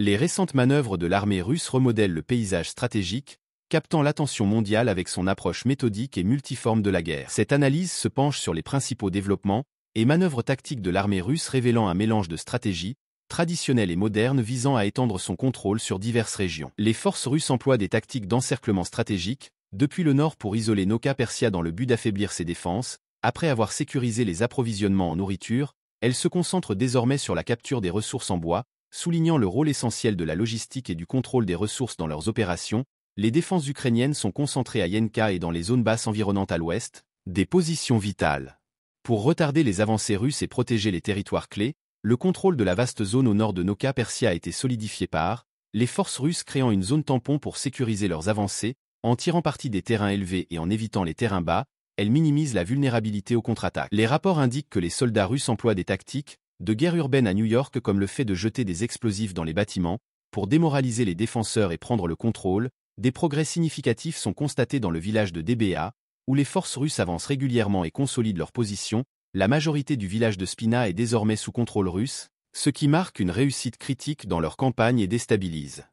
Les récentes manœuvres de l'armée russe remodèlent le paysage stratégique, captant l'attention mondiale avec son approche méthodique et multiforme de la guerre. Cette analyse se penche sur les principaux développements et manœuvres tactiques de l'armée russe révélant un mélange de stratégies traditionnelles et modernes visant à étendre son contrôle sur diverses régions. Les forces russes emploient des tactiques d'encerclement stratégique, depuis le nord pour isoler Noka Persia dans le but d'affaiblir ses défenses. Après avoir sécurisé les approvisionnements en nourriture, elles se concentrent désormais sur la capture des ressources en bois, soulignant le rôle essentiel de la logistique et du contrôle des ressources dans leurs opérations. Les défenses ukrainiennes sont concentrées à Yenka et dans les zones basses environnantes à l'ouest, des positions vitales. Pour retarder les avancées russes et protéger les territoires clés, le contrôle de la vaste zone au nord de Noka Persia a été solidifié par les forces russes créant une zone tampon pour sécuriser leurs avancées, en tirant parti des terrains élevés et en évitant les terrains bas. Elles minimisent la vulnérabilité aux contre-attaques. Les rapports indiquent que les soldats russes emploient des tactiques de guerre urbaine à New York comme le fait de jeter des explosifs dans les bâtiments pour démoraliser les défenseurs et prendre le contrôle. Des progrès significatifs sont constatés dans le village de Dba, où les forces russes avancent régulièrement et consolident leur position. La majorité du village de Spina est désormais sous contrôle russe, ce qui marque une réussite critique dans leur campagne et déstabilise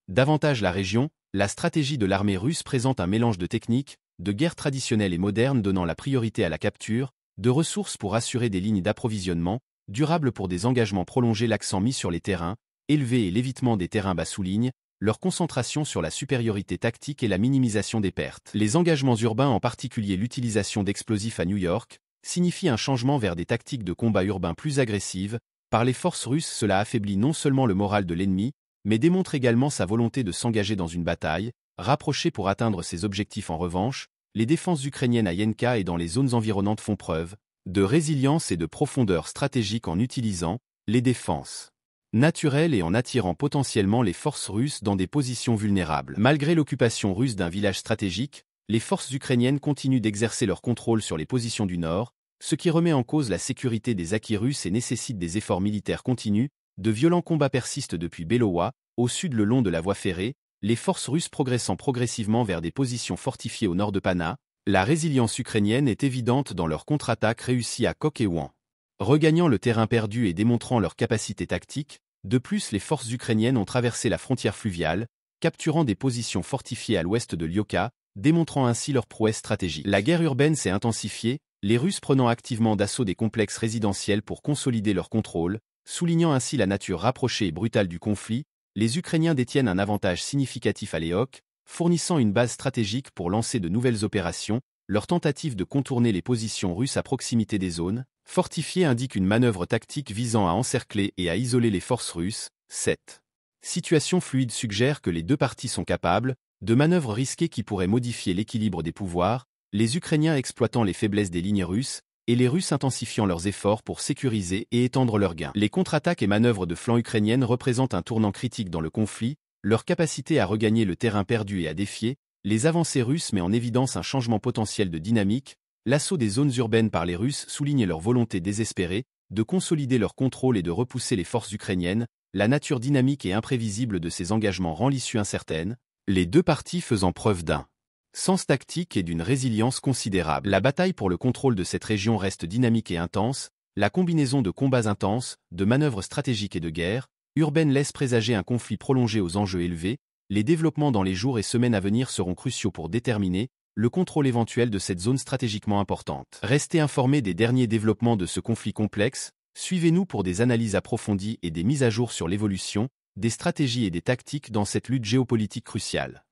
davantage la région. La stratégie de l'armée russe présente un mélange de techniques, de guerre traditionnelle et moderne donnant la priorité à la capture de ressources pour assurer des lignes d'approvisionnement durables pour des engagements prolongés. L'accent mis sur les terrains élevés et l'évitement des terrains bas souligne leur concentration sur la supériorité tactique et la minimisation des pertes. Les engagements urbains, en particulier l'utilisation d'explosifs à New York, signifient un changement vers des tactiques de combat urbain plus agressives. Par les forces russes, cela affaiblit non seulement le moral de l'ennemi, mais démontre également sa volonté de s'engager dans une bataille rapprochée pour atteindre ses objectifs. En revanche, les défenses ukrainiennes à Yenka et dans les zones environnantes font preuve de résilience et de profondeur stratégique en utilisant les défenses naturelles et en attirant potentiellement les forces russes dans des positions vulnérables. Malgré l'occupation russe d'un village stratégique, les forces ukrainiennes continuent d'exercer leur contrôle sur les positions du nord, ce qui remet en cause la sécurité des acquis russes et nécessite des efforts militaires continus. De violents combats persistent depuis Belowa, au sud le long de la voie ferrée, les forces russes progressant progressivement vers des positions fortifiées au nord de Pana. La résilience ukrainienne est évidente dans leur contre-attaque réussie à Kok et Wan, regagnant le terrain perdu et démontrant leur capacité tactique. De plus, les forces ukrainiennes ont traversé la frontière fluviale, capturant des positions fortifiées à l'ouest de Lyoka, démontrant ainsi leur prouesse stratégique. La guerre urbaine s'est intensifiée, les Russes prenant activement d'assaut des complexes résidentiels pour consolider leur contrôle, soulignant ainsi la nature rapprochée et brutale du conflit. Les Ukrainiens détiennent un avantage significatif à Lehok, fournissant une base stratégique pour lancer de nouvelles opérations. Leur tentative de contourner les positions russes à proximité des zones fortifiées indique une manœuvre tactique visant à encercler et à isoler les forces russes. Cette situation fluide suggère que les deux parties sont capables de manœuvres risquées qui pourraient modifier l'équilibre des pouvoirs, les Ukrainiens exploitant les faiblesses des lignes russes, et les Russes intensifiant leurs efforts pour sécuriser et étendre leurs gains. Les contre-attaques et manœuvres de flanc ukrainiennes représentent un tournant critique dans le conflit. Leur capacité à regagner le terrain perdu et à défier les avancées russes met en évidence un changement potentiel de dynamique. L'assaut des zones urbaines par les Russes souligne leur volonté désespérée de consolider leur contrôle et de repousser les forces ukrainiennes. La nature dynamique et imprévisible de ces engagements rend l'issue incertaine, les deux parties faisant preuve d'un sens tactique et d'une résilience considérable. La bataille pour le contrôle de cette région reste dynamique et intense. La combinaison de combats intenses, de manœuvres stratégiques et de guerre urbaine laisse présager un conflit prolongé aux enjeux élevés. Les développements dans les jours et semaines à venir seront cruciaux pour déterminer le contrôle éventuel de cette zone stratégiquement importante. Restez informés des derniers développements de ce conflit complexe. Suivez-nous pour des analyses approfondies et des mises à jour sur l'évolution des stratégies et des tactiques dans cette lutte géopolitique cruciale.